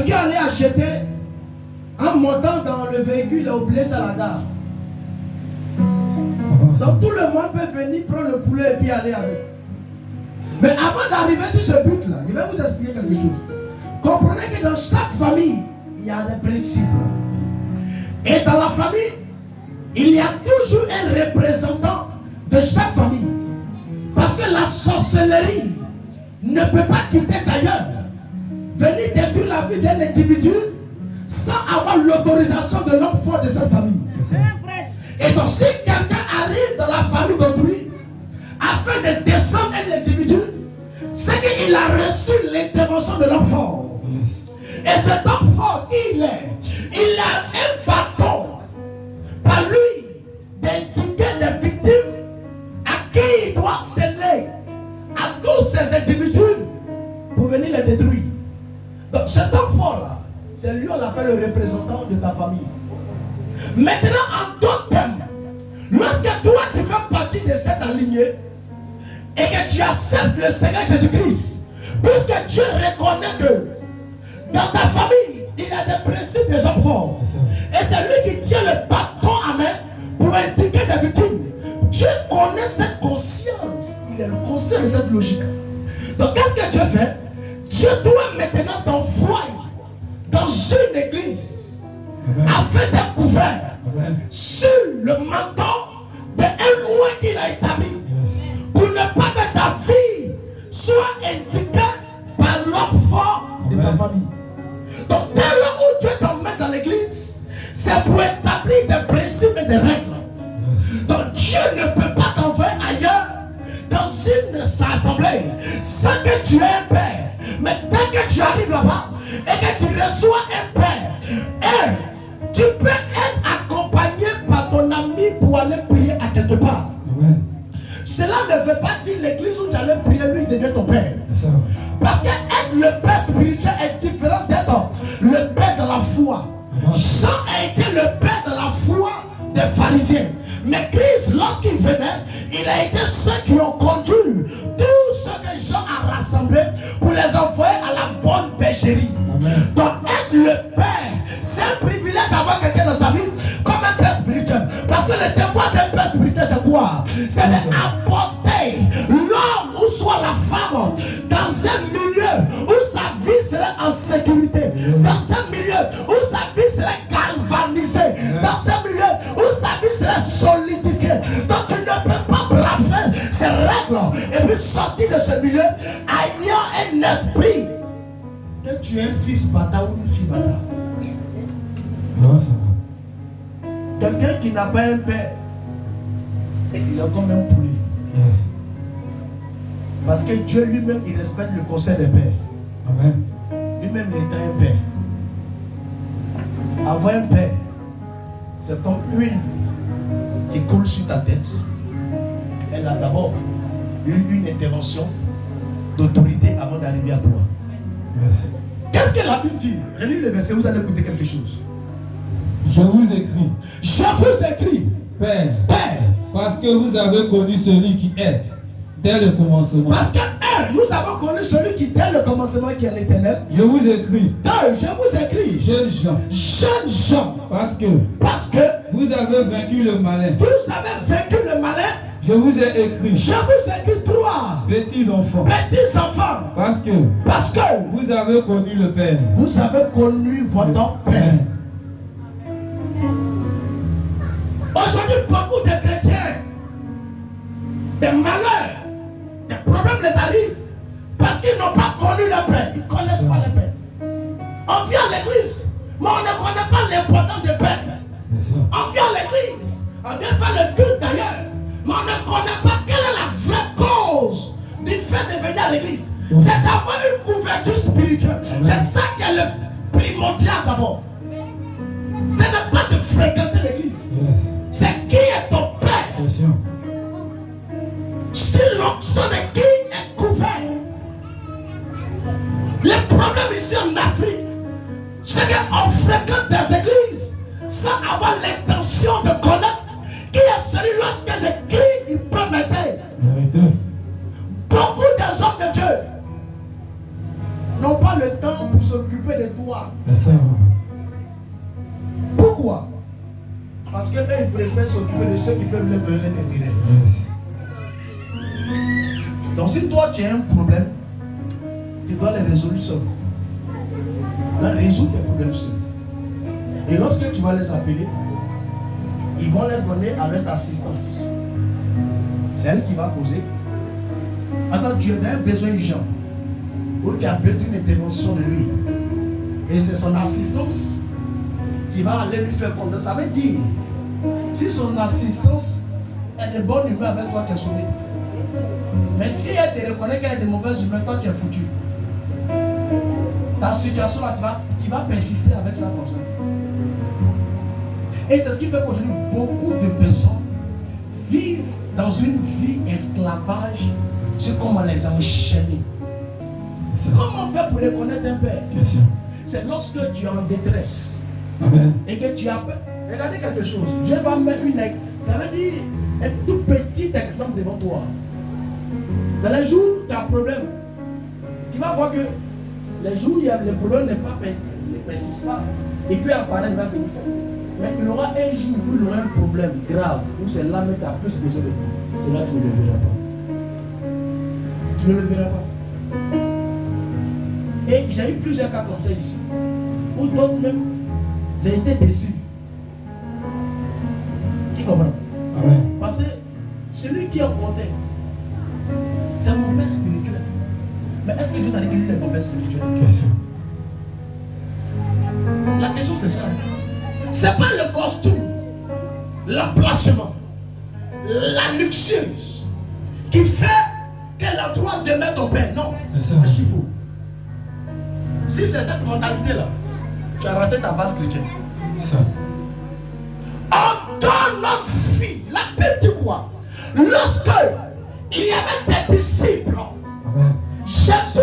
Quelqu'un allait acheter en montant dans le véhicule au blé à la gare. Donc tout le monde peut venir prendre le poulet et puis aller avec. Mais avant d'arriver sur ce but-là, je vais vous expliquer quelque chose. Comprenez que dans chaque famille, il y a des principes. Et dans la famille, il y a toujours un représentant de chaque famille. Parce que la sorcellerie ne peut pas quitter d'ailleurs, venir détruire la vie d'un individu sans avoir l'autorisation de l'homme fort de cette famille. Et donc si quelqu'un arrive dans la famille d'autrui afin de descendre un individu, c'est qu'il a reçu l'intervention de l'homme fort. Et cet homme fort, qui il est? Il a un bâton par lui d'indiquer des victimes à qui il doit sceller à tous ces individus pour venir les détruire. Donc cet homme fort là, c'est lui on l'appelle le représentant de ta famille. Maintenant en d'autres termes, lorsque toi tu fais partie de cette lignée et que tu acceptes le Seigneur Jésus-Christ, puisque Dieu reconnaît que dans ta famille il y a des principes des hommes forts, et c'est lui qui tient le bâton à main pour indiquer des victimes. Dieu connaît cette conscience, il est conscient de cette logique. Donc qu'est-ce que Dieu fait? Dieu doit maintenant t'envoyer dans une église afin d'être couvert sur le manteau d'un loi qu'il a établi, pour ne pas que ta vie soit indiquée par l'homme fort de ta famille. Donc dès lors où Dieu t'emmène dans l'église, c'est pour établir des principes et des règles. Donc Dieu ne peut pas t'envoyer ailleurs dans une assemblée sans que tu aies un père. Mais dès que tu arrives là-bas et que tu reçois un père, tu peux être accompagné par ton ami pour aller prier à quelque part. Cela ne veut pas dire l'église où tu allais prier, lui devient ton père. Parce que être le père spirituel est différent d'être le père de la foi. Jean a été le père de la foi des pharisiens. Mais Christ, lorsqu'il venait, il a été ceux qui ont conduit tout ce que Jean a rassemblé pour les envoyer à la bonne bergerie. Donc être le père, c'est un privilège d'avoir quelqu'un dans sa vie comme un père spirituel. Parce que le devoir d'un père spirituel, c'est quoi? C'est d'apporter l'homme ou soit la femme dans un milieu où sa vie serait en sécurité, dans un milieu où sa vie serait galvanisée, dans un milieu où sa vie serait solidifiée. Donc tu ne peux pas braver ces règles et puis sortir de ce milieu ayant un esprit que tu es un fils bâtard ou une fille bâtard. Non, ça va. Quelqu'un qui n'a pas un père, il est comme un poulet. Parce que Dieu lui-même, il respecte le conseil des pères. Amen. Lui-même, il est un père. Avoir un père, c'est comme une qui coule sur ta tête. Elle a d'abord eu une intervention d'autorité avant d'arriver à toi. Qu'est-ce que la Bible dit? Relis le verset, vous allez écouter quelque chose. Je vous écris. Je vous écris, Père, Père, parce que vous avez connu celui qui est dès le commencement. parce que nous avons connu celui qui dès le commencement qui est l'Éternel. Je vous écris. Deux, je vous écris, Jeunes gens, jeunes gens, parce que vous avez vaincu le malin. avez vaincu le malin. Je vous ai écrit. Je vous écris trois, Petits enfants, petits enfants, parce que vous avez connu le Père. vous avez connu votre Père. Aujourd'hui, beaucoup de chrétiens, des malheurs, des problèmes les arrivent parce qu'ils n'ont pas connu le Père. Ils ne connaissent pas le Père. On vient à l'église, mais on ne connaît pas l'importance du Père. On vient à l'église, on vient faire le culte d'ailleurs, mais on ne connaît pas quelle est la vraie cause du fait de venir à l'église. C'est d'avoir une couverture spirituelle. C'est ça qui est le primordial d'abord. Ce n'est pas de fréquenter l'église. C'est qui est ton Père. Si l'onction de qui est couvert. Le problème ici en Afrique, c'est qu'on fréquente des églises sans avoir l'intention de connaître qui est celui lorsque je crie, il peut m'aider. Beaucoup des hommes de Dieu n'ont pas le temps pour s'occuper de toi. C'est ça. Pourquoi? Parce qu'eux, ils préfèrent s'occuper de ceux qui peuvent leur donner l'intérêt. Donc si toi tu as un problème, tu dois les résoudre seul. Tu dois résoudre tes problèmes seul. Et lorsque tu vas les appeler, ils vont leur donner à leur assistance. C'est elle qui va causer. Attends, tu as un besoin urgent, où tu as besoin d'une intervention de lui. Et c'est son assistance qui va aller lui faire comprendre. Ça veut dire, si son assistance est de bonne humeur avec toi, tu es sauvé. Mais si elle te reconnaît qu'elle est de mauvaise humeur, toi tu es foutu. Ta situation là, tu vas persister avec ça comme ça. Et c'est ce qui fait qu'aujourd'hui, beaucoup de personnes vivent dans une vie esclavage. C'est comme on les a enchaînés. Comment faire pour reconnaître un père? C'est lorsque tu es en détresse. Amen. Et que tu appelles. Regardez quelque chose. Je vais mettre ça veut dire un tout petit exemple devant toi. Dans les jours où tu as un problème, tu vas voir que les jours où il y a le problème ne persiste pas. Il peut apparaître, il va venir faire. Mais il y aura un jour où il y aura un problème grave, où c'est là que tu as plus besoin de lui. C'est là que tu ne le verras pas. Tu ne le verras pas. Et j'ai eu plusieurs cas comme ça ici, où d'autres même, j'ai été déçu. Qui comprend? Amen. Parce que celui qui est au côté, c'est mon père spirituel. Mais est-ce que Dieu t'a dit que lui est ton père spirituel? Question. La question c'est ça. C'est pas le costume, l'emplacement, la luxueuse qui fait qu'elle a le droit de mettre ton père. Non, c'est un chiffon. Si c'est cette mentalité-là, tu as raté ta base chrétienne. Ça. On donne notre fille, la petite quoi. Lorsque il y avait des disciples, Amen. Jésus